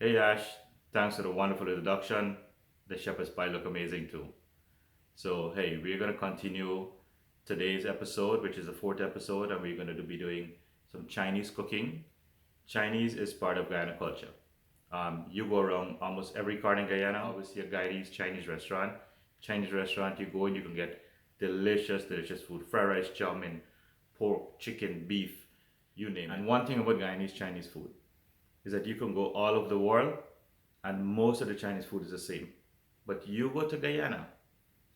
Hey Ash, thanks for the wonderful introduction. The shepherd's pie look amazing too. So hey, we're gonna continue today's episode, which is the fourth episode, and we're gonna be doing some Chinese cooking. Chinese is part of Guyana culture. You go around almost every corner in Guyana, always see a Guyanese Chinese restaurant. Chinese restaurant, you go and you can get delicious, delicious food. Fried rice, Chowmein, pork, chicken, beef, you name it. And one thing about Guyanese Chinese food is that you can go all over the world and most of the Chinese food is the same. But you go to Guyana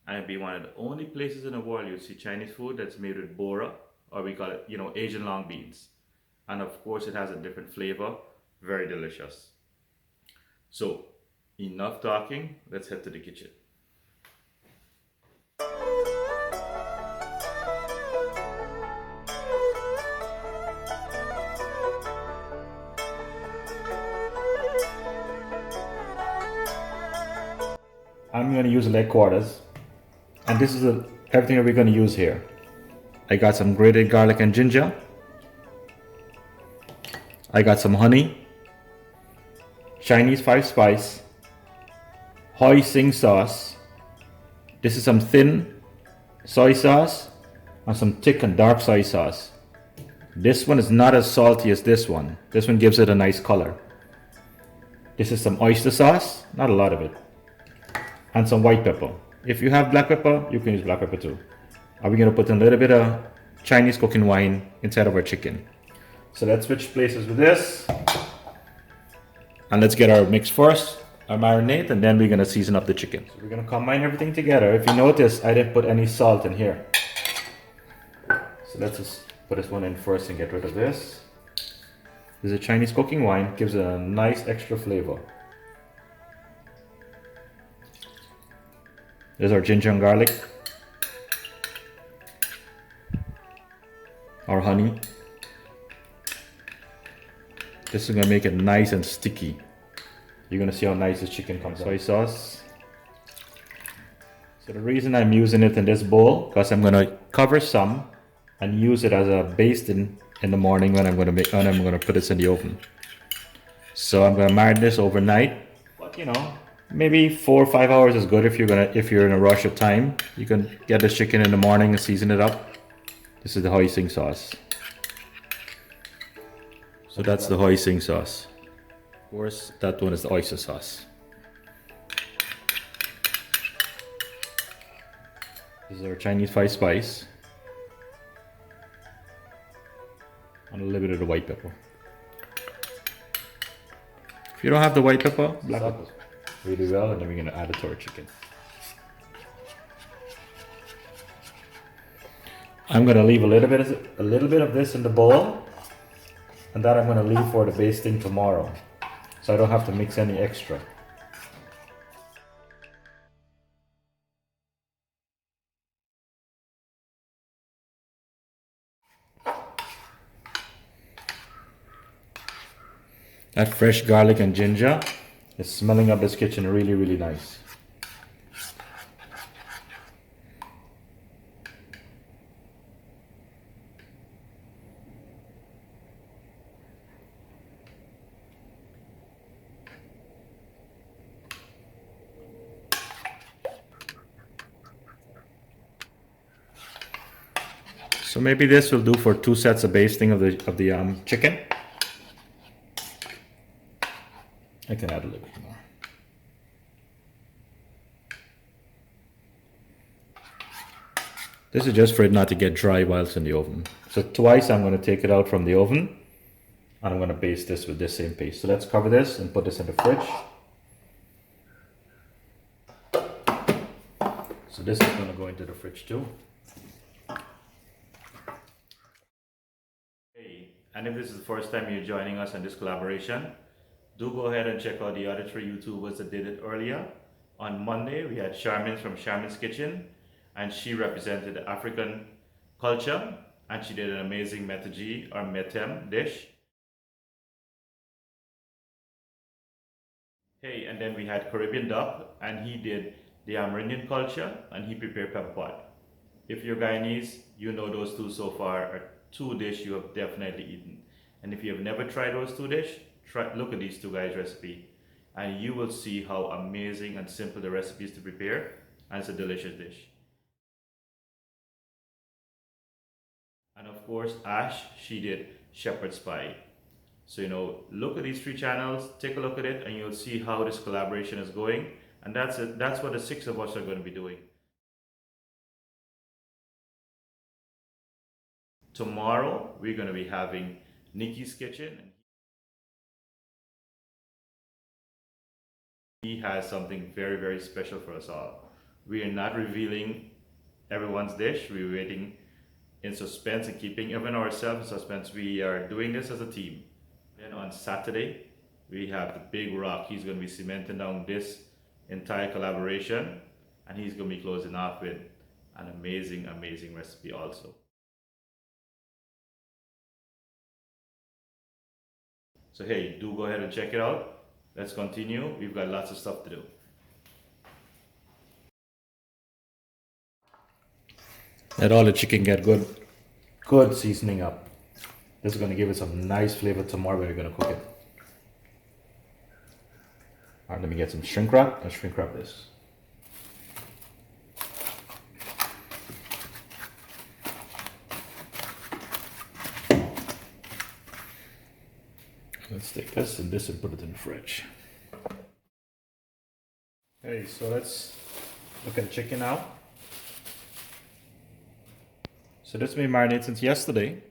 and it'll be one of the only places in the world you see Chinese food that's made with bora, or we call it, Asian long beans. And of course, it has a different flavor, very delicious. So, enough talking, let's head to the kitchen. I'm going to use leg quarters, and this is everything that we're going to use here. I got some grated garlic and ginger. I got some honey, Chinese 5 spice, hoi sing sauce. This is some thin soy sauce and some thick and dark soy sauce. This one is not as salty as this one. This one gives it a nice color. This is some oyster sauce, not a lot of it, and some white pepper. If you have black pepper, you can use black pepper too. Are we going to put in a little bit of Chinese cooking wine inside of our chicken? So let's switch places with this. And let's get our mix first, our marinade, and then we're going to season up the chicken. So we're going to combine everything together. If you notice, I didn't put any salt in here. So let's just put this one in first and get rid of this. This is a Chinese cooking wine, gives it a nice extra flavor. There's our ginger and garlic, our honey. This is going to make it nice and sticky. You're going to see how nice this chicken comes out. Soy sauce. So the reason I'm using it in this bowl, because I'm going to cover some and use it as a basting in the morning when I'm going to put this in the oven. So I'm going to marinate this overnight. But maybe 4 or 5 hours is good if you're in a rush of time. You can get this chicken in the morning and season it up. This is the hoi sing sauce. So that's the hoi sing sauce. Of course, that one is the oyster sauce. This is our Chinese 5 spice. And a little bit of the white pepper. If you don't have the white pepper, black pepper. Really well, and then we're going to add it to our chicken. I'm going to leave a little bit of this in the bowl, and that I'm going to leave for the basting tomorrow, so I don't have to mix any extra. That fresh garlic and ginger is smelling up this kitchen really, really nice. So maybe this will do for 2 sets of basting of the chicken. I can add a little bit more. This is just for it not to get dry while it's in the oven. So twice I'm going to take it out from the oven and I'm going to baste this with this same paste. So let's cover this and put this in the fridge. So this is going to go into the fridge too. Hey, and if this is the first time you're joining us in this collaboration, do go ahead and check out the other 3 YouTubers that did it earlier. On Monday, we had Charmin from Charmin's Kitchen, and she represented the African culture, and she did an amazing metaji or metem dish. Hey, and then we had Caribbean Duck, and he did the Amerindian culture, and he prepared pepper pot. If you're Guyanese, you know those two so far are 2 dishes you have definitely eaten. And if you have never tried those 2 dishes, look at these 2 guys' recipe. and you will see how amazing and simple the recipe is to prepare, and it's a delicious dish. And of course, Ash, she did shepherd's pie. So, look at these three channels, take a look at it, and you'll see how this collaboration is going. And that's it. That's what the six of us are going to be doing. Tomorrow, we're going to be having Nikki's Kitchen. He has something very, very special for us all. We are not revealing everyone's dish. We're waiting in suspense and keeping even ourselves in suspense. We are doing this as a team. Then on Saturday, we have the big rock. He's going to be cementing down this entire collaboration, and he's going to be closing off with an amazing, amazing recipe also. So hey, do go ahead and check it out. Let's continue. We've got lots of stuff to do. Let all the chicken get good seasoning up. This is going to give it some nice flavor tomorrow when we're going to cook it. All right, let me get some shrink wrap. Let's shrink wrap this. Let's take this and put it in the fridge. Okay, so let's look at the chicken now. So this has been marinated since yesterday.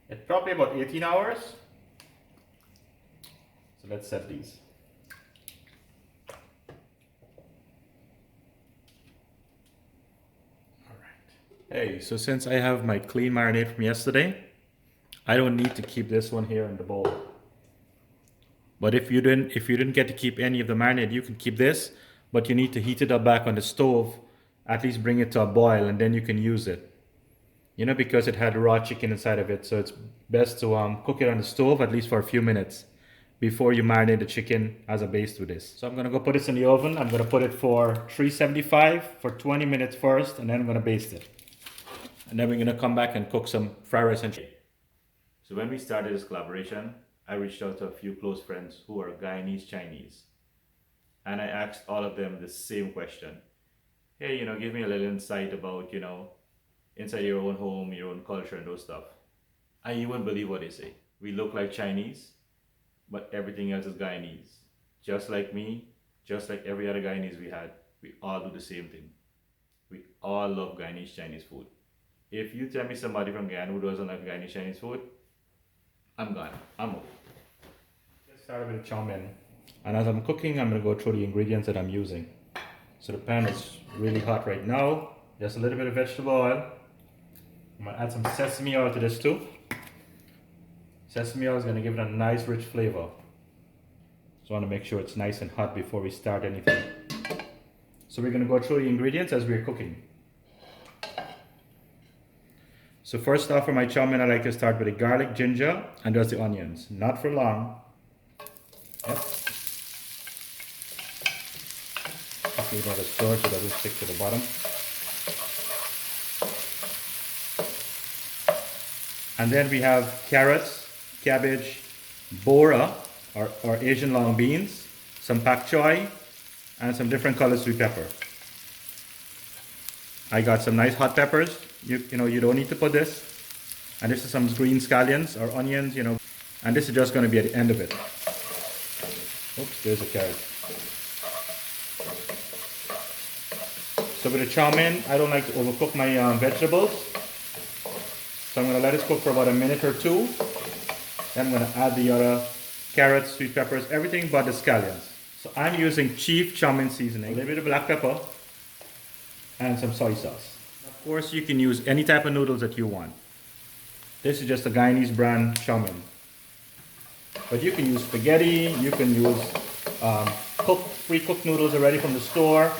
It's probably about 18 hours. So let's set these. All right. Hey, so since I have my clean marinade from yesterday, I don't need to keep this one here in the bowl. But if you didn't get to keep any of the marinade, you can keep this, but you need to heat it up back on the stove, at least bring it to a boil, and then you can use it. Because it had raw chicken inside of it, so it's best to cook it on the stove at least for a few minutes before you marinate the chicken as a base to this. So I'm gonna go put this in the oven. I'm gonna put it for 375 for 20 minutes first, and then I'm gonna baste it. And then we're gonna come back and cook some fried rice and chicken. So when we started this collaboration, I reached out to a few close friends who are Guyanese Chinese. And I asked all of them the same question. Hey, give me a little insight about, inside your own home, your own culture and those stuff. And you wouldn't believe what they say. We look like Chinese, but everything else is Guyanese. Just like me, just like every other Guyanese we all do the same thing. We all love Guyanese Chinese food. If you tell me somebody from Guyana who doesn't like Guyanese Chinese food, I'm gone. I'm over. Let's start with the Chowmein. And as I'm cooking, I'm going to go through the ingredients that I'm using. So the pan is really hot right now. Just a little bit of vegetable oil. I'm going to add some sesame oil to this too. Sesame oil is going to give it a nice rich flavor. So I want to make sure it's nice and hot before we start anything. So we're going to go through the ingredients as we're cooking. So first off, for my chow mein, I like to start with the garlic, ginger, and just the onions. Not for long. Yep. Okay, that is stir so it doesn't stick to the bottom. And then we have carrots, cabbage, bora, or Asian long beans, some pak choy, and some different color sweet pepper. I got some nice hot peppers. You don't need to put this. And this is some green scallions or onions, and this is just going to be at the end of it. Oops, there's a carrot. So with the chow mein, I don't like to overcook my vegetables. So I'm going to let it cook for about a minute or two. Then I'm going to add the other carrots, sweet peppers, everything but the scallions. So I'm using Chief chow mein seasoning, a little bit of black pepper, and some soy sauce. Of course, you can use any type of noodles that you want. This is just a Guyanese brand chow mein. But you can use spaghetti, you can use pre-cooked noodles already from the store.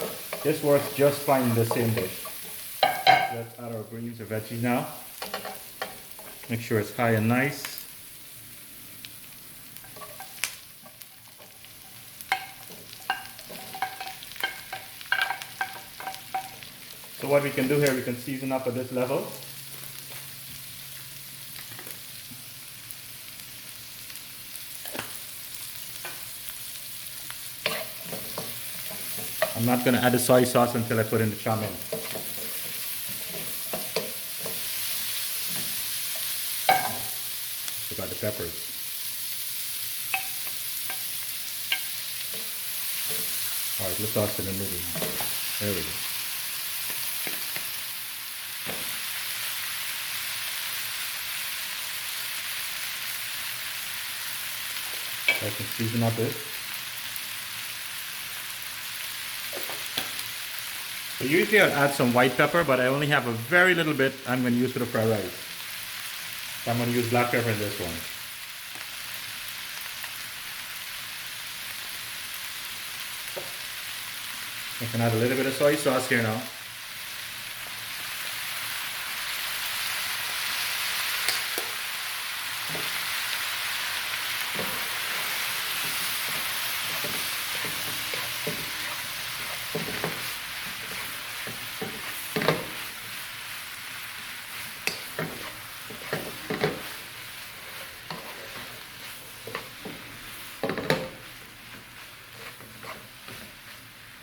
This works just fine in the same dish. Let's add our greens or veggies now. Make sure it's high and nice. So what we can do here, we can season up at this level. I'm not going to add the soy sauce until I put in the chow mein. Forgot the peppers. Alright, let's toss it in the noodles. There we go. I can season up it. So usually I'll add some white pepper, but I only have a very little bit I'm going to use for the fried rice. So I'm going to use black pepper in this one. I can add a little bit of soy sauce here now.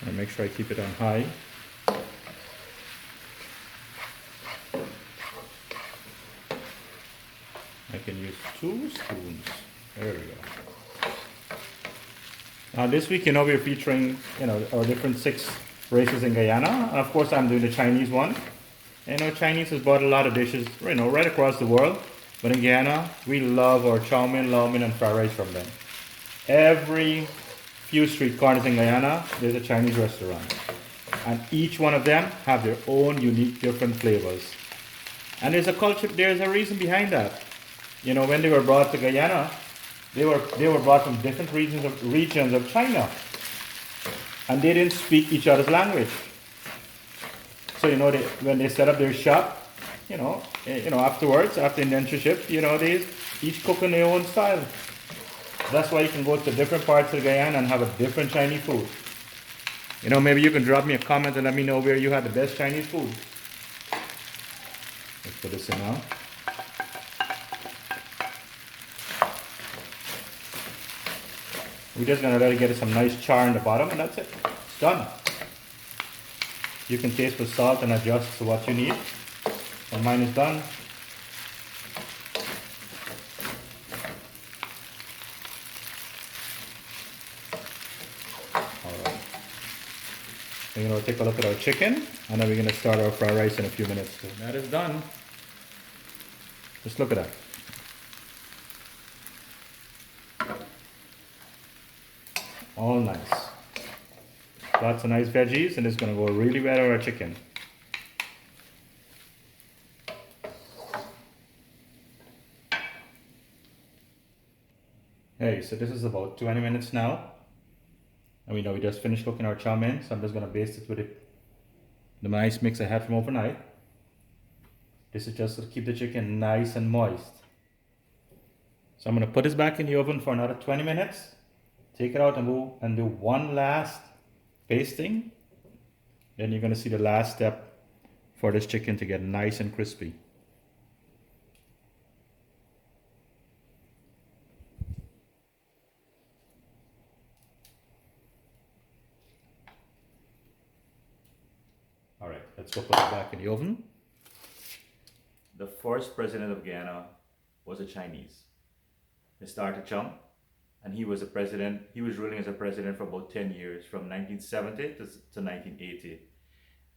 And make sure I keep it on high. I can use 2 spoons. There we go. Now this week, we're featuring, our different 6 races in Guyana. And of course, I'm doing the Chinese one. And Chinese has bought a lot of dishes, right across the world. But in Guyana, we love our Chowmein, Laumin, and fried rice from them. Every few street corners in Guyana, there's a Chinese restaurant. And each one of them have their own unique, different flavors. And there's a culture, there's a reason behind that. When they were brought to Guyana, they were brought from different regions of China. And they didn't speak each other's language. So, when they set up their shop, afterwards, after indentureship, they each cook in their own style. That's why you can go to different parts of Guyana and have a different Chinese food. Maybe you can drop me a comment and let me know where you had the best Chinese food. Let's put this in now. We're just going to let it get some nice char in the bottom, and that's it. It's done. You can taste for salt and adjust to what you need. And mine is done. Alright. We're going to take a look at our chicken, and then we're going to start our fried rice in a few minutes. So that is done. Just look at that. All nice. Lots of nice veggies, and it's going to go really well with our chicken. Hey, so this is about 20 minutes now. And we just finished cooking our chow mein, so I'm just going to baste it with the nice mix I had from overnight. This is just to keep the chicken nice and moist. So I'm going to put this back in the oven for another 20 minutes. Take it out and do one last basting. Then you're going to see the last step for this chicken to get nice and crispy. Alright, let's go put it back in the oven. The first president of Guyana was a Chinese. Mr. Chum. And he was ruling as a president for about 10 years, from 1970 to 1980.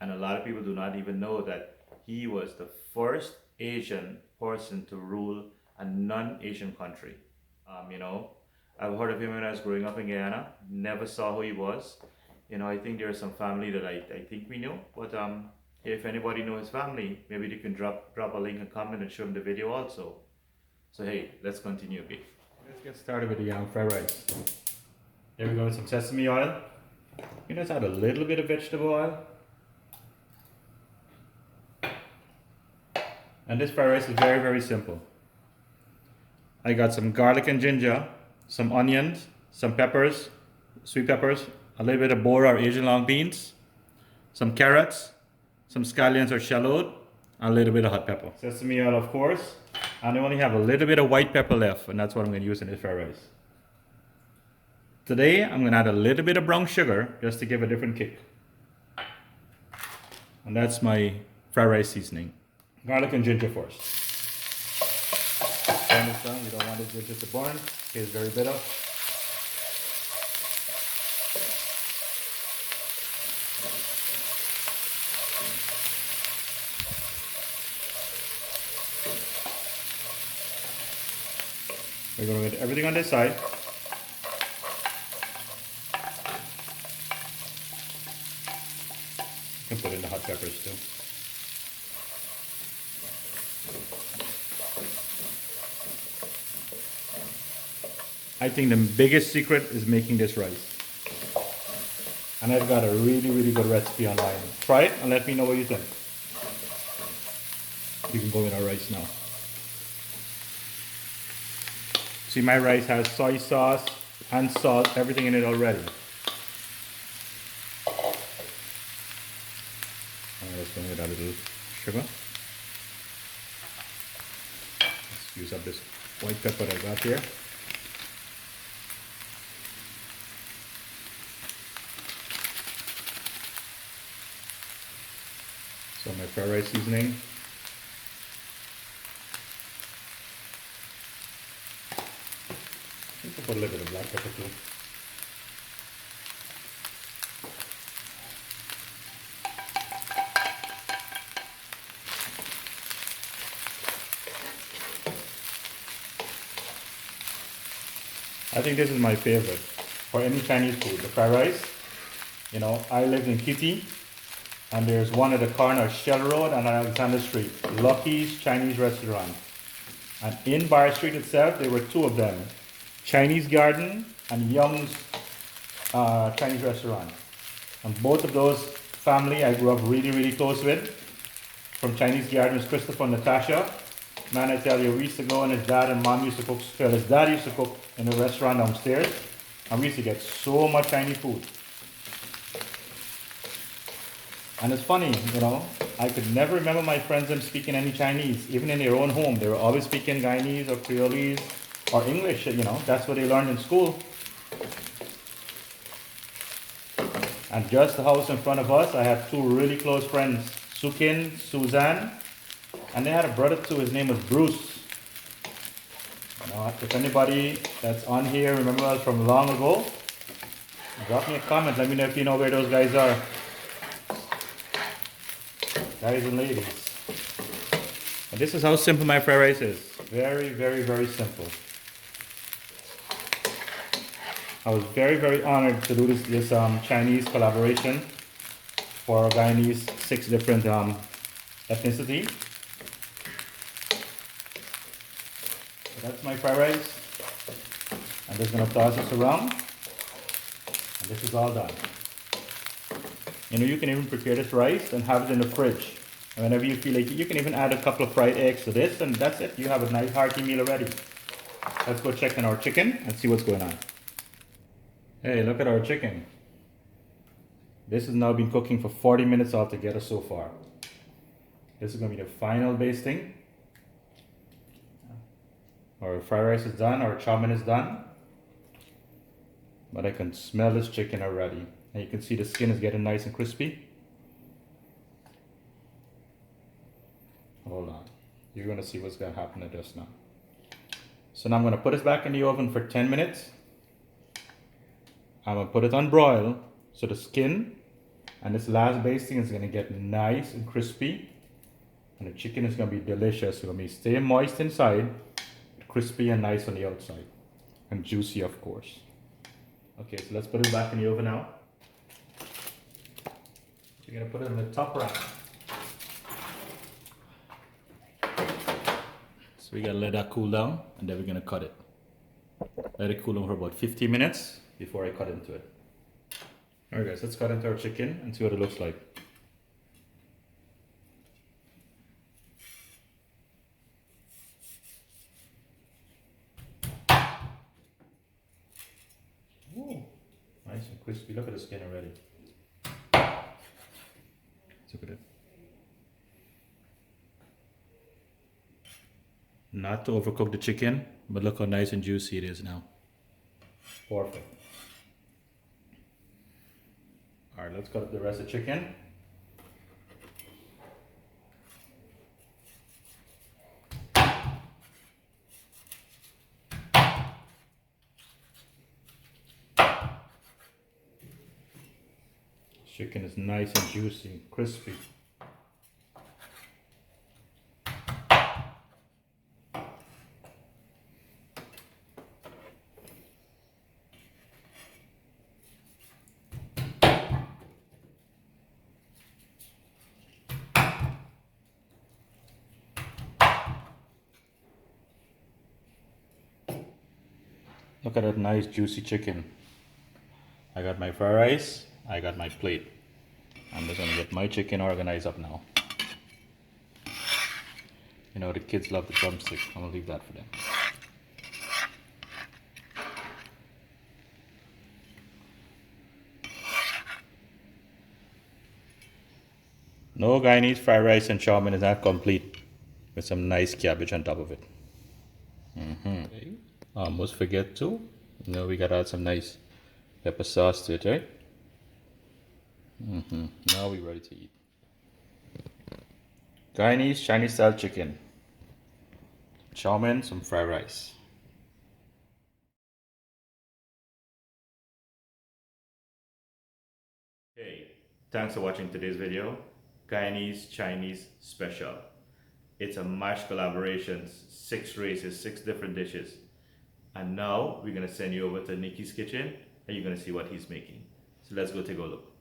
And a lot of people do not even know that he was the first Asian person to rule a non-Asian country. I've heard of him when I was growing up in Guyana, never saw who he was. I think there's some family that I think we know, but if anybody knows his family, maybe they can drop a link and comment and show him the video also. So hey, let's continue a bit. Let's get started with the fried rice. There we go with some sesame oil. You just add a little bit of vegetable oil. And this fried rice is very, very simple. I got some garlic and ginger, some onions, some peppers, sweet peppers, a little bit of bora or Asian long beans, some carrots, some scallions or shallot, and a little bit of hot pepper. Sesame oil, of course. And I only have a little bit of white pepper left, and that's what I'm going to use in this fried rice. Today, I'm gonna add a little bit of brown sugar just to give a different kick. And that's my fried rice seasoning. Garlic and ginger first. Turn this down, you don't want the ginger to burn. It's very bitter. We're going to get everything on this side. You can put in the hot peppers too. I think the biggest secret is making this rice. And I've got a really, really good recipe online. Try it and let me know what you think. You can go in our rice now. See, my rice has soy sauce and salt, everything in it already. Let's go with a little sugar. Let's use up this white pepper I got here. So my fried rice seasoning. I think I'll put a little bit of black pepper too. I think this is my favorite for any Chinese food, the fried rice. You know, I lived in Kitty, and there's one at the corner, Shell Road and Alexander Street, Lucky's Chinese restaurant. And in Bar Street itself, there were two of them, Chinese Garden and Young's Chinese restaurant. And both of those family I grew up really, really close with. From Chinese Garden was Christopher and Natasha. Man, I tell you, we used to go and his dad and mom used to cook, well, his dad used to cook in the restaurant downstairs. And we used to get so much Chinese food. And it's funny, you know, I could never remember my friends them speaking any Chinese. Even in their own home, they were always speaking Guyanese or Creolese or English, you know. That's what they learned in school. And just the house in front of us, I have two really close friends, Sukin, Suzanne, and they had a brother too. His name was Bruce. You know, if anybody that's on here remember us from long ago, drop me a comment. Let me know if you know where those guys are. Guys and ladies. And this is how simple my fried rice is. Very, very, very simple. I was very, very honored to do this Chinese collaboration for Guyanese 6 different ethnicity. So that's my fried rice. I'm just gonna toss this around, and this is all done. You know, you can even prepare this rice and have it in the fridge. And whenever you feel like it, you can even add a couple of fried eggs to this, and that's it. You have a nice hearty meal already. Let's go check on our chicken and see what's going on. Hey, look at our chicken. This has now been cooking for 40 minutes altogether so far. This is going to be the final basting. Our fried rice is done, our chowmein is done. But I can smell this chicken already. And you can see the skin is getting nice and crispy. Hold on. You're going to see what's going to happen just now. So now I'm going to put this back in the oven for 10 minutes. I'm going to put it on broil. So the skin and this last basting is going to get nice and crispy. And the chicken is going to be delicious. It's going to be stay moist inside, crispy and nice on the outside. And juicy, of course. Okay, so let's put it back in the oven now. You're going to put it in the top rack. So we got to let that cool down, and then we're going to cut it. Let it cool down for about 15 minutes before I cut into it. Alright guys, let's cut into our chicken and see what it looks like. Ooh, nice and crispy. Look at the skin already. Look at it. Not to overcook the chicken, but look how nice and juicy it is now. Perfect. All right, let's cut up the rest of the chicken. Chicken is nice and juicy, crispy. Look at that nice juicy chicken. I got my fried rice, I got my plate. I'm just gonna get my chicken organized up now. You know, the kids love the drumstick. I'm gonna leave that for them. No Guyanese fried rice and chow mein is not complete with some nice cabbage on top of it. Almost forget to. You know, we gotta add some nice pepper sauce to it, right? Now we're ready to eat. Guyanese Chinese style chicken, chow mein, some fried rice. Hey, thanks for watching today's video. Guyanese Chinese special. It's a mashed collaboration, 6 races, 6 different dishes. And now we're gonna send you over to Nicky's kitchen and you're gonna see what he's making. So let's go take a look.